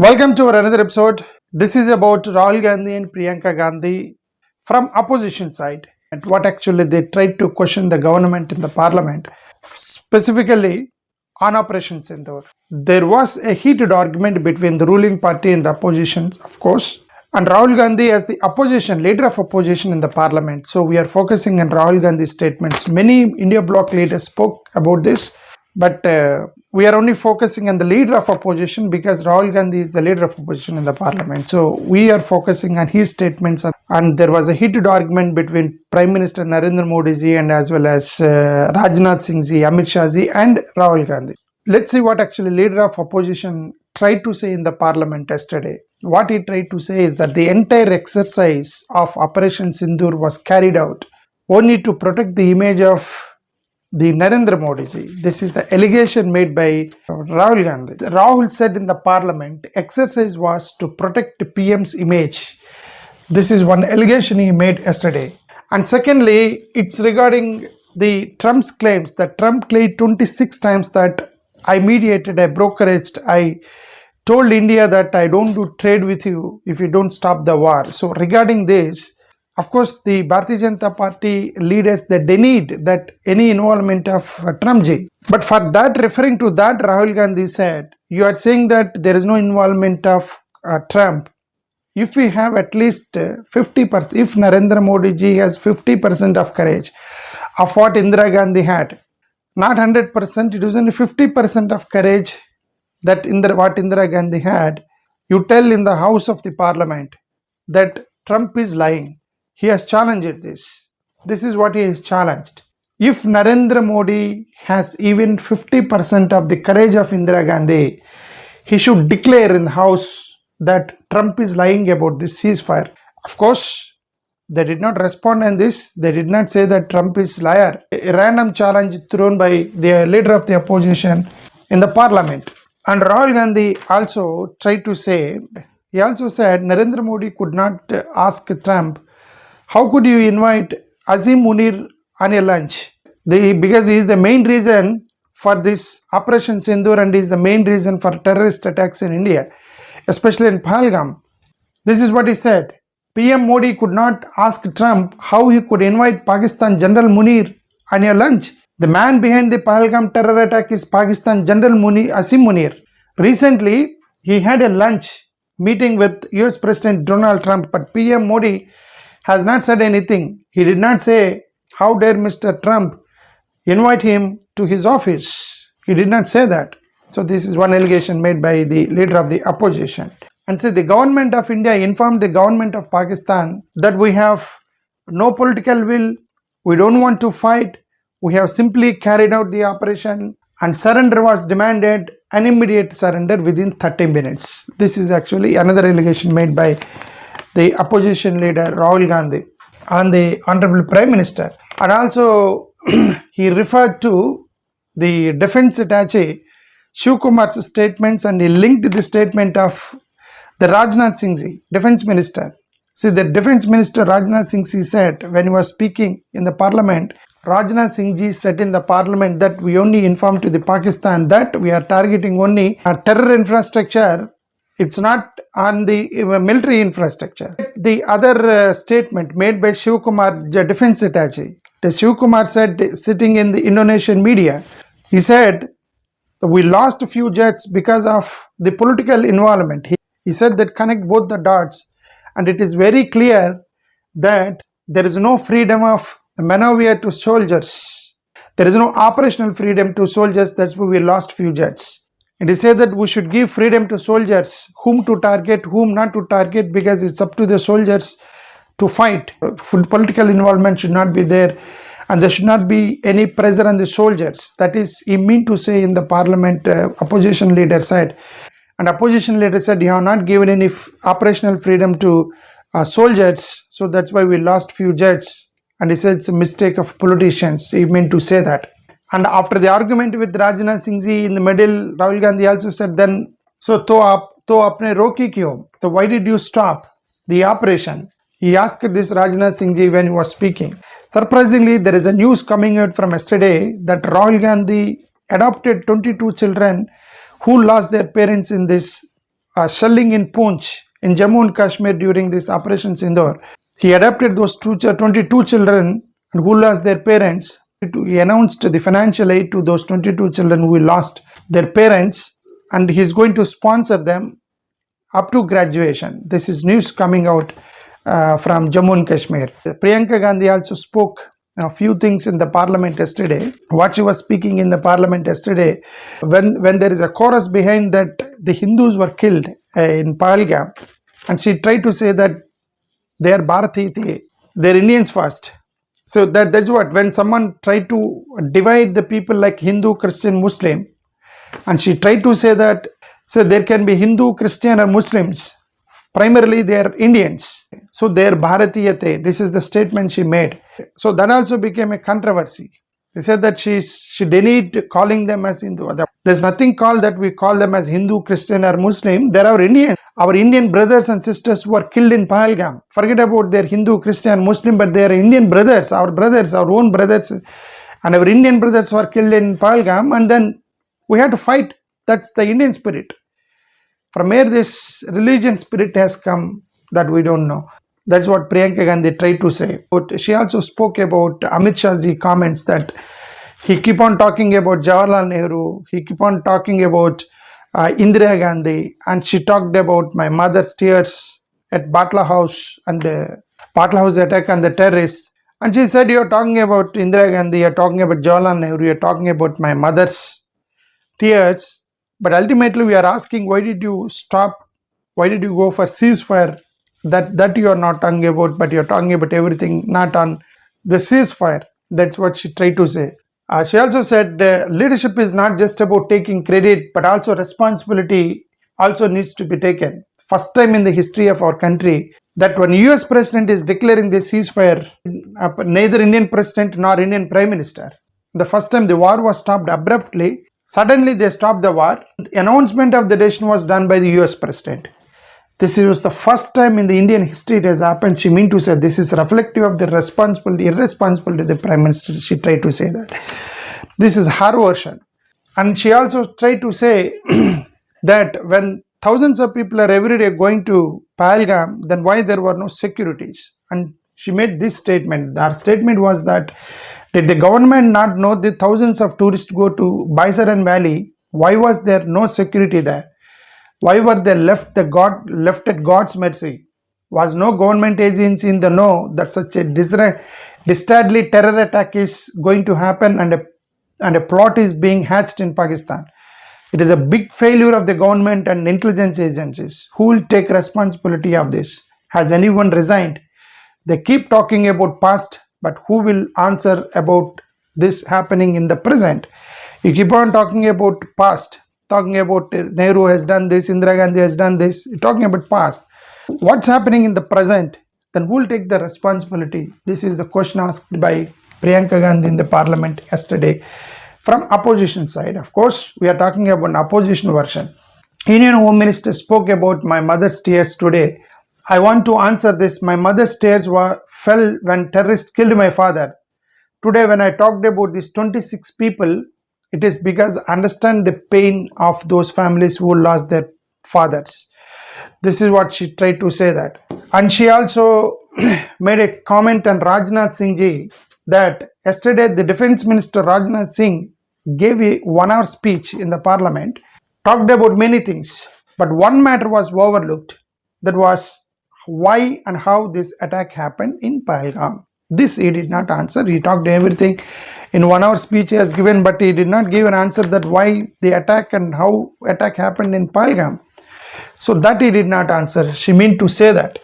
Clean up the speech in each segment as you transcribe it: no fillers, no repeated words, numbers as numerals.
Welcome to our another episode. This is about Rahul Gandhi and Priyanka Gandhi from opposition side and what actually they tried to question the government in the parliament, specifically on Operation Sindur. There was a heated argument between the ruling party and the opposition, of course, and Rahul Gandhi as the opposition, leader of opposition in the parliament. So we are focusing on Rahul Gandhi's statements. Many India bloc leaders spoke about this, but we are only focusing on the leader of opposition because Rahul Gandhi is the leader of opposition in the parliament. So we are focusing on his statements, and there was a heated argument between Prime Minister Narendra Modi ji and as well as Rajnath Singh ji, Amit Shah ji and Rahul Gandhi. Let's see what actually leader of opposition tried to say in the parliament yesterday. What he tried to say is that the entire exercise of Operation Sindur was carried out only to protect the image of the Narendra Modi ji. This is the allegation made by Rahul Gandhi. Rahul said in the parliament, exercise was to protect PM's image. This is one allegation he made yesterday. And secondly, it's regarding the Trump's claims that Trump claimed 26 times that I mediated, I brokeraged, I told India that I don't do trade with you if you don't stop the war. So regarding this, of course, the Bharatiya Janata Party leaders, they denied that any involvement of Trump ji. But for that, referring to that, Rahul Gandhi said, you are saying that there is no involvement of Trump. If we have at least 50%, if Narendra Modi ji has 50% of courage of what Indira Gandhi had, not 100%, it was only 50% of courage that what Indira Gandhi had, you tell in the House of the Parliament that Trump is lying. He has challenged this. This is what he has challenged. If Narendra Modi has even 50% of the courage of Indira Gandhi, he should declare in the House that Trump is lying about this ceasefire. Of course, they did not respond on this. They did not say that Trump is liar. A random challenge thrown by the leader of the opposition in the parliament. And Rahul Gandhi also tried to say, he also said Narendra Modi could not ask Trump, how could you invite Azim Munir on a lunch? Because he is the main reason for this Operation Sindur and is the main reason for terrorist attacks in India, especially in Pahalgam. This is what he said. PM Modi could not ask Trump how he could invite Pakistan General Munir on a lunch. The man behind the Pahalgam terror attack is Pakistan General Azim Munir. Recently, he had a lunch meeting with US President Donald Trump, but PM Modi has not said anything. He did not say, how dare Mr. Trump invite him to his office. He did not say that. So this is one allegation made by the leader of the opposition. And say the government of India informed the government of Pakistan that we have no political will, we don't want to fight, we have simply carried out the operation and surrender was demanded, an immediate surrender within 30 minutes. This is actually another allegation made by the opposition leader Rahul Gandhi on the Honorable Prime Minister. And also he referred to the defense attaché Shiv Kumar's statements and he linked the statement of the Rajnath Singh ji, defense minister. See, the defense minister Rajnath Singh ji said when he was speaking in the parliament, Rajnath Singh ji said in the parliament that we only informed to the Pakistan that we are targeting only a terror infrastructure. It's not on the military infrastructure. The other statement made by Shiv Kumar, the defense attaché, the Shiv Kumar said, sitting in the Indonesian media, he said, we lost a few jets because of the political involvement. He said that connect both the dots, and it is very clear that there is no freedom of maneuver to soldiers. There is no operational freedom to soldiers. That's why we lost few jets. And he said that we should give freedom to soldiers, whom to target, whom not to target, because it's up to the soldiers to fight. Political involvement should not be there, and there should not be any pressure on the soldiers. That is, he meant to say in the parliament, opposition leader said. And opposition leader said, you have not given any operational freedom to soldiers, so that's why we lost few jets. And he said it's a mistake of politicians. He meant to say that. And after the argument with Rajnath Singh ji in the middle, Rahul Gandhi also said then, so to apne roki kyo? So why did you stop the operation? He asked this Rajnath Singh ji when he was speaking. Surprisingly, there is a news coming out from yesterday that Rahul Gandhi adopted 22 children who lost their parents in this shelling in Poonch in Jammu and Kashmir during this Operation Sindur. He adopted those 22 children who lost their parents. He announced the financial aid to those 22 children who lost their parents, and he is going to sponsor them up to graduation. This is news coming out from Jammu and Kashmir. Priyanka Gandhi also spoke a few things in the parliament yesterday. What she was speaking in the parliament yesterday, when there is a chorus behind that the Hindus were killed in Pahalgam, and she tried to say that they are Bharati, they are Indians first. So that's what, when someone tried to divide the people like Hindu, Christian, Muslim, and she tried to say that, so there can be Hindu, Christian or Muslims, primarily they are Indians, so they are Bharatiyate. This is the statement she made. So that also became a controversy. They said that she denied calling them as Hindu. There's nothing called that we call them as Hindu, Christian or Muslim. They are Indian. Our Indian brothers and sisters who are killed in Pahalgam. Forget about their Hindu, Christian, Muslim, but they are Indian brothers, our own brothers, and our Indian brothers who are killed in Pahalgam, and then we had to fight. That's the Indian spirit. From where this religion spirit has come, that we don't know. That's what Priyanka Gandhi tried to say. But she also spoke about Amit Shah's comments that he keep on talking about Jawaharlal Nehru, he keep on talking about Indira Gandhi, and she talked about my mother's tears at Batla House and Batla House attack and the terrorists. And she said, you're talking about Indira Gandhi, you're talking about Jawaharlal Nehru, you're talking about my mother's tears. But ultimately we are asking, why did you stop? Why did you go for ceasefire? That you are not talking about, but you're talking about everything not on the ceasefire. That's what she tried to say. She also said leadership is not just about taking credit, but also responsibility also needs to be taken. First time in the history of our country that when US president is declaring the ceasefire, neither Indian president nor Indian prime minister. The first time the war was stopped abruptly, suddenly they stopped the war. The announcement of the decision was done by the US president. This was the first time in the Indian history it has happened. She meant to say this is reflective of the irresponsibility of the Prime Minister. She tried to say that. This is her version. And she also tried to say that when thousands of people are every day going to Pahalgam, then why there were no securities? And she made this statement. Her statement was that did the government not know that thousands of tourists go to Baisaran Valley? Why was there no security there? Why were they left at God's mercy? Was no government agency in the know that such a dastardly terror attack is going to happen and a plot is being hatched in Pakistan? It is a big failure of the government and intelligence agencies. Who will take responsibility of this? Has anyone resigned? They keep talking about past, but who will answer about this happening in the present? You keep on talking about past, talking about Nehru has done this, Indira Gandhi has done this, talking about past. What's happening in the present? Then who will take the responsibility? This is the question asked by Priyanka Gandhi in the parliament yesterday from opposition side. Of course, we are talking about an opposition version. Indian Home Minister spoke about my mother's tears today. I want to answer this. My mother's tears fell when terrorists killed my father. Today when I talked about these 26 people, it is because I understand the pain of those families who lost their fathers. This is what she tried to say that. And she also made a comment on Rajnath Singh ji that yesterday the Defense Minister Rajnath Singh gave a 1-hour speech in the parliament, talked about many things, but one matter was overlooked. That was why and how this attack happened in Pahalgam. This he did not answer. He talked everything in 1-hour speech he has given, but he did not give an answer that why the attack and how attack happened in Pahalgam. So that he did not answer. She meant to say that.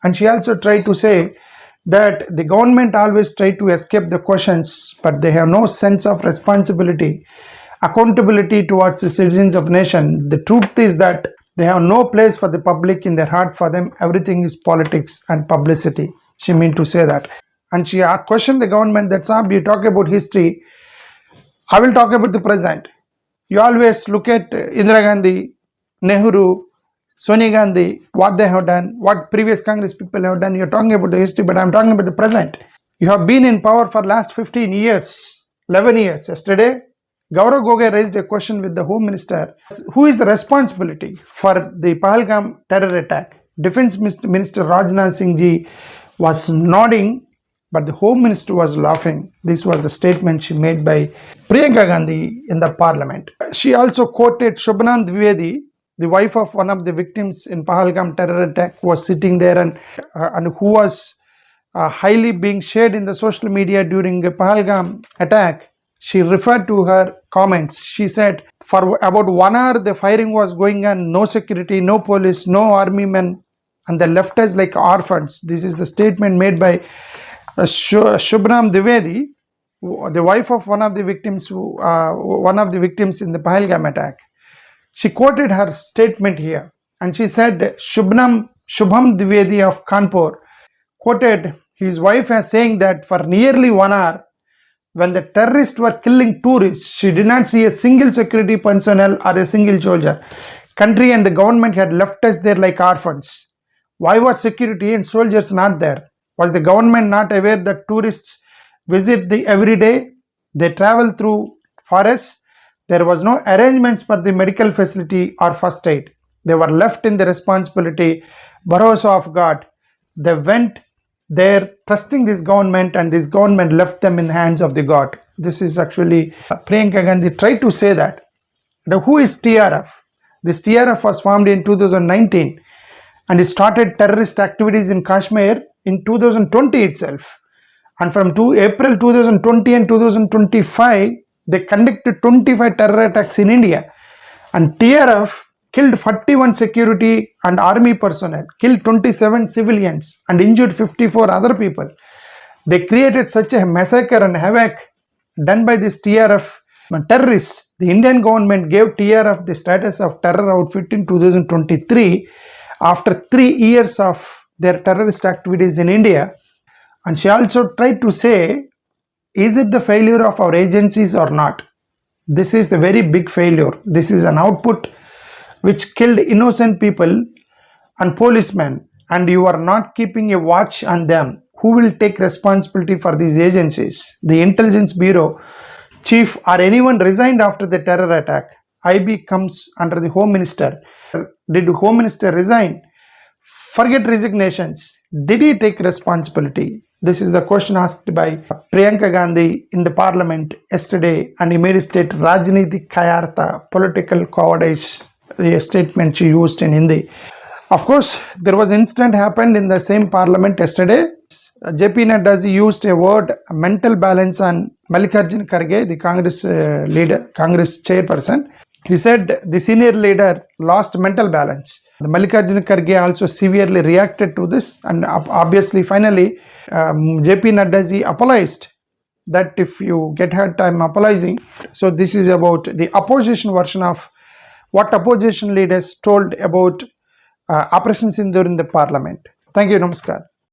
And she also tried to say that the government always try to escape the questions, but they have no sense of responsibility, accountability towards the citizens of nation. The truth is that they have no place for the public in their heart. For them, everything is politics and publicity. She meant to say that. And she questioned the government that, Saab, you talk about history, I will talk about the present. You always look at Indira Gandhi, Nehru, Sonia Gandhi, what they have done, what previous Congress people have done. You're talking about the history, but I'm talking about the present. You have been in power for last 15 years, 11 years. Yesterday, Gaurav Gogoi raised a question with the Home Minister. Who is the responsibility for the Pahalgam terror attack? Defense Minister Rajnath Singh ji was nodding, but the Home Minister was laughing. This was the statement she made by Priyanka Gandhi in the Parliament. She also quoted Shubhanam Dwivedi, the wife of one of the victims in Pahalgam terror attack, was sitting there and who was highly being shared in the social media during the Pahalgam attack. She referred to her comments. She said, for about 1 hour the firing was going on, no security, no police, no army men, and they left us like orphans. This is the statement made by Shubhanam Dwivedi, the wife of one of the victims in the Pahalgam attack. She quoted her statement here, and she said Shubham Dwivedi of Kanpur quoted his wife as saying that for nearly 1 hour, when the terrorists were killing tourists, she did not see a single security personnel or a single soldier. Country and the government had left us there like orphans. Why were security and soldiers not there? Was the government not aware that tourists visit every day? They travel through forests. There was no arrangements for the medical facility or first aid. They were left in the responsibility, bharosa of God. They went there trusting this government, and this government left them in the hands of the God. This is actually Priyanka Gandhi tried to say that. Now, who is TRF? This TRF was formed in 2019, and it started terrorist activities in Kashmir in 2020 itself. And from April 2020 and 2025, they conducted 25 terror attacks in India. And TRF killed 41 security and army personnel, killed 27 civilians, and injured 54 other people. They created such a massacre and havoc done by this TRF terrorists. The Indian government gave TRF the status of terror outfit in 2023 after 3 years of their terrorist activities in India. And she also tried to say, is it the failure of our agencies or not? This is the very big failure. This is an output which killed innocent people and policemen, and you are not keeping a watch on them. Who will take responsibility for these agencies? The Intelligence Bureau chief or anyone resigned after the terror attack? IB comes under the Home Minister. Did the Home Minister resign? Forget resignations. Did he take responsibility? This is the question asked by Priyanka Gandhi in the Parliament yesterday, and he made a statement, Rajniti Kayartha, political cowardice, the statement she used in Hindi. Of course, there was an incident happened in the same Parliament yesterday. JP Nadda used a word, mental balance, on Mallikarjun Kharge, the Congress leader, Congress chairperson. He said the senior leader lost mental balance. The Mallikarjun Kharge also severely reacted to this, and obviously finally JP Nadda apologized that if you get hurt, I'm apologizing. So this is about the opposition version of what opposition leaders told about Operation Sindur in the Parliament. Thank you. Namaskar.